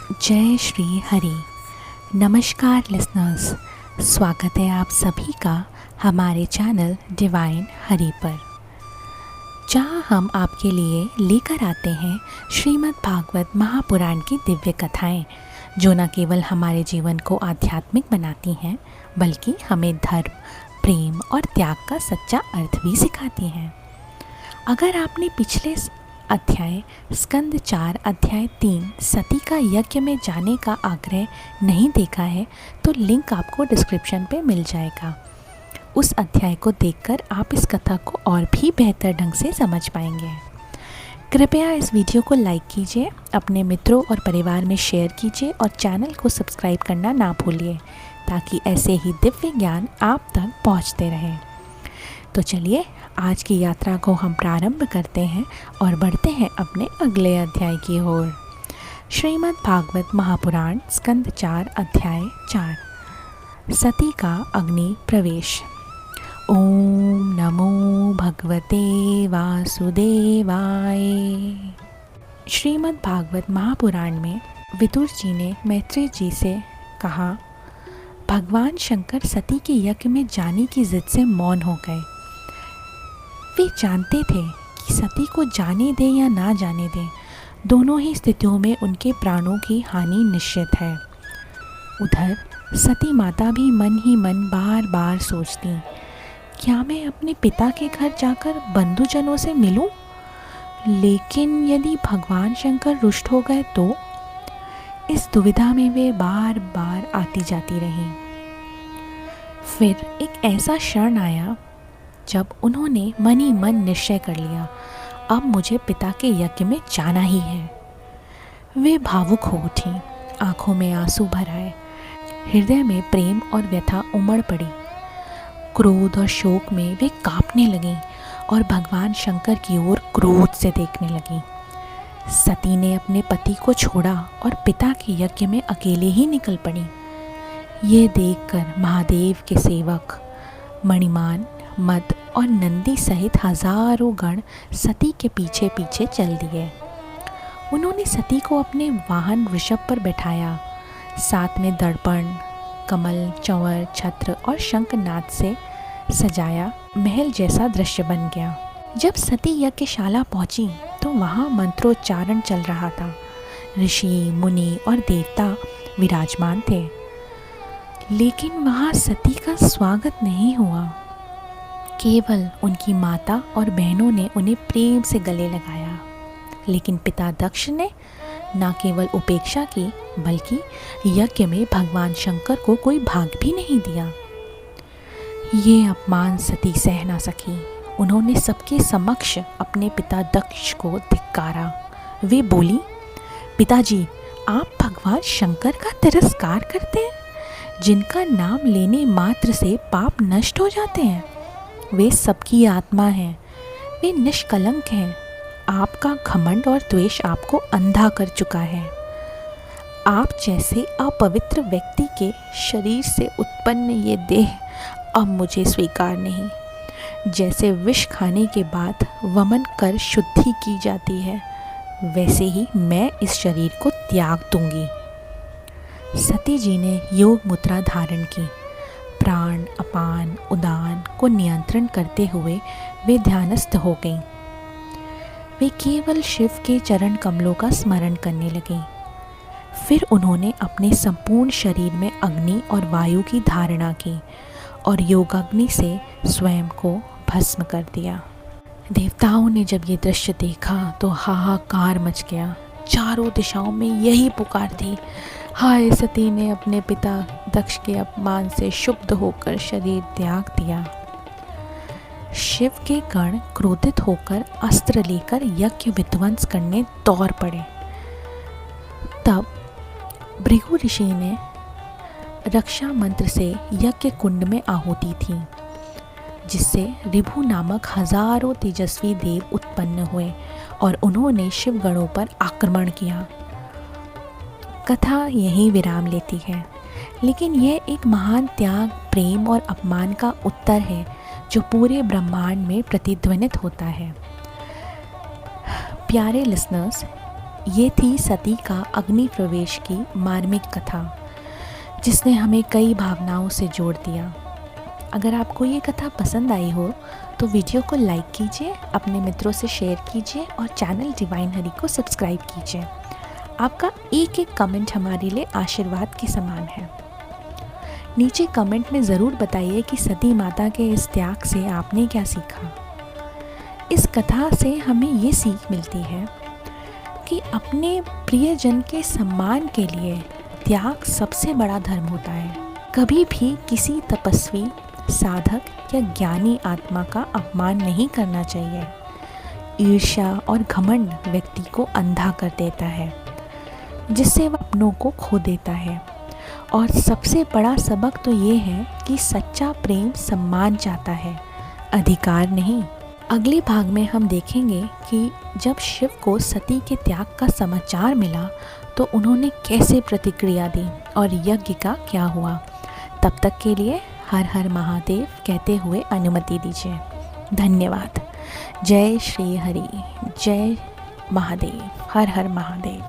जय श्री हरि। नमस्कार लिसनर्स, स्वागत है आप सभी का हमारे चैनल डिवाइन हरि पर, जहाँ हम आपके लिए लेकर आते हैं श्रीमद् भागवत महापुराण की दिव्य कथाएं, जो न केवल हमारे जीवन को आध्यात्मिक बनाती हैं बल्कि हमें धर्म, प्रेम और त्याग का सच्चा अर्थ भी सिखाती हैं। अगर आपने पिछले अध्याय स्कंद 4 अध्याय 3 सती का यज्ञ में जाने का आग्रह नहीं देखा है तो लिंक आपको डिस्क्रिप्शन पे मिल जाएगा। उस अध्याय को देखकर आप इस कथा को और भी बेहतर ढंग से समझ पाएंगे। कृपया इस वीडियो को लाइक कीजिए, अपने मित्रों और परिवार में शेयर कीजिए और चैनल को सब्सक्राइब करना ना भूलिए, ताकि ऐसे ही दिव्य ज्ञान आप तक पहुंचते रहें। तो चलिए आज की यात्रा को हम प्रारंभ करते हैं और बढ़ते हैं अपने अगले अध्याय की ओर। श्रीमद् भागवत महापुराण स्कंद 4 अध्याय 4 सती का अग्नि प्रवेश। ओम नमो भगवते वासुदेवाय। श्रीमद् भागवत महापुराण में विदुर जी ने मैत्री जी से कहा, भगवान शंकर सती के यज्ञ में जाने की जिद से मौन हो गए। वे जानते थे कि सती को जाने दें या ना जाने दें, दोनों ही स्थितियों में उनके प्राणों की हानि निश्चित है। उधर सती माता भी मन ही मन बार बार सोचती, क्या मैं अपने पिता के घर जाकर बंधुजनों से मिलूं? लेकिन यदि भगवान शंकर रुष्ट हो गए तो? इस दुविधा में वे बार बार आती जाती रहीं। फिर एक ऐसा क्षण आया जब उन्होंने मन ही मन निश्चय कर लिया, अब मुझे पिता के यज्ञ में जाना ही है। वे भावुक हो उठी, आंखों में आंसू भर आए, हृदय में प्रेम और व्यथा उमड़ पड़ी। क्रोध और शोक में वे कांपने लगीं और भगवान शंकर की ओर क्रोध से देखने लगीं। सती ने अपने पति को छोड़ा और पिता के यज्ञ में अकेले ही निकल पड़ी। ये देखकर महादेव के सेवक मणिमान, मद और नंदी सहित हजारों गण सती के पीछे पीछे चल दिए। उन्होंने सती को अपने वाहन वृषभ पर बैठाया, साथ में दर्पण, कमल, चंवर, छत्र और शंखनाद से सजाया महल जैसा दृश्य बन गया। जब सती यज्ञशाला पहुंची तो वहां मंत्रोच्चारण चल रहा था। ऋषि, मुनि और देवता विराजमान थे, लेकिन वहां सती का स्वागत नहीं हुआ। केवल उनकी माता और बहनों ने उन्हें प्रेम से गले लगाया, लेकिन पिता दक्ष ने न केवल उपेक्षा की बल्कि यज्ञ में भगवान शंकर को कोई भाग भी नहीं दिया। ये अपमान सती सह ना सकी। उन्होंने सबके समक्ष अपने पिता दक्ष को धिक्कारा। वे बोली, पिताजी, आप भगवान शंकर का तिरस्कार करते हैं, जिनका नाम लेने मात्र से पाप नष्ट हो जाते हैं। वे सबकी आत्मा हैं, वे निष्कलंक हैं। आपका घमंड और द्वेष आपको अंधा कर चुका है। आप जैसे अपवित्र व्यक्ति के शरीर से उत्पन्न ये देह अब मुझे स्वीकार नहीं। जैसे विष खाने के बाद वमन कर शुद्धि की जाती है, वैसे ही मैं इस शरीर को त्याग दूंगी। सती जी ने योग मुद्रा धारण की। प्राण, अपान, उदान को नियंत्रण करते हुए वे ध्यानस्थ हो गईं। वे केवल शिव के चरण कमलों का स्मरण करने लगीं। फिर उन्होंने अपने संपूर्ण शरीर में अग्नि और वायु की धारणा की और योगाग्नि से स्वयं को भस्म कर दिया। देवताओं ने जब ये दृश्य देखा तो हाहाकार मच गया। चारों दिशाओं में यही पुकार थी, हाय, सती ने अपने पिता दक्ष के अपमान से क्षुब्ध होकर शरीर त्याग दिया। शिव के गण क्रोधित होकर अस्त्र लेकर यज्ञ विध्वंस करने दौड़ पड़े। तब भृगु ऋषि ने रक्षा मंत्र से यज्ञ कुंड में आहुति थी, जिससे ऋभु नामक हजारों तेजस्वी देव उत्पन्न हुए और उन्होंने शिव गणों पर आक्रमण किया। कथा यहीं विराम लेती है, लेकिन यह एक महान त्याग, प्रेम और अपमान का उत्तर है जो पूरे ब्रह्मांड में प्रतिध्वनित होता है। प्यारे लिसनर्स, ये थी सती का अग्नि प्रवेश की मार्मिक कथा, जिसने हमें कई भावनाओं से जोड़ दिया। अगर आपको ये कथा पसंद आई हो तो वीडियो को लाइक कीजिए, अपने मित्रों से शेयर कीजिए और चैनल डिवाइन हरी को सब्सक्राइब कीजिए। आपका एक एक कमेंट हमारे लिए आशीर्वाद के समान है। नीचे कमेंट में ज़रूर बताइए कि सती माता के इस त्याग से आपने क्या सीखा। इस कथा से हमें ये सीख मिलती है कि अपने प्रियजन के सम्मान के लिए त्याग सबसे बड़ा धर्म होता है। कभी भी किसी तपस्वी, साधक या ज्ञानी आत्मा का अपमान नहीं करना चाहिए। ईर्ष्या और घमंड व्यक्ति को अंधा कर देता है, जिससे वह अपनों को खो देता है। और सबसे बड़ा सबक तो ये है कि सच्चा प्रेम सम्मान चाहता है, अधिकार नहीं। अगले भाग में हम देखेंगे कि जब शिव को सती के त्याग का समाचार मिला तो उन्होंने कैसे प्रतिक्रिया दी और यज्ञ का क्या हुआ। तब तक के लिए हर हर महादेव कहते हुए अनुमति दीजिए। धन्यवाद। जय श्री हरि, जय महादेव, हर हर महादेव।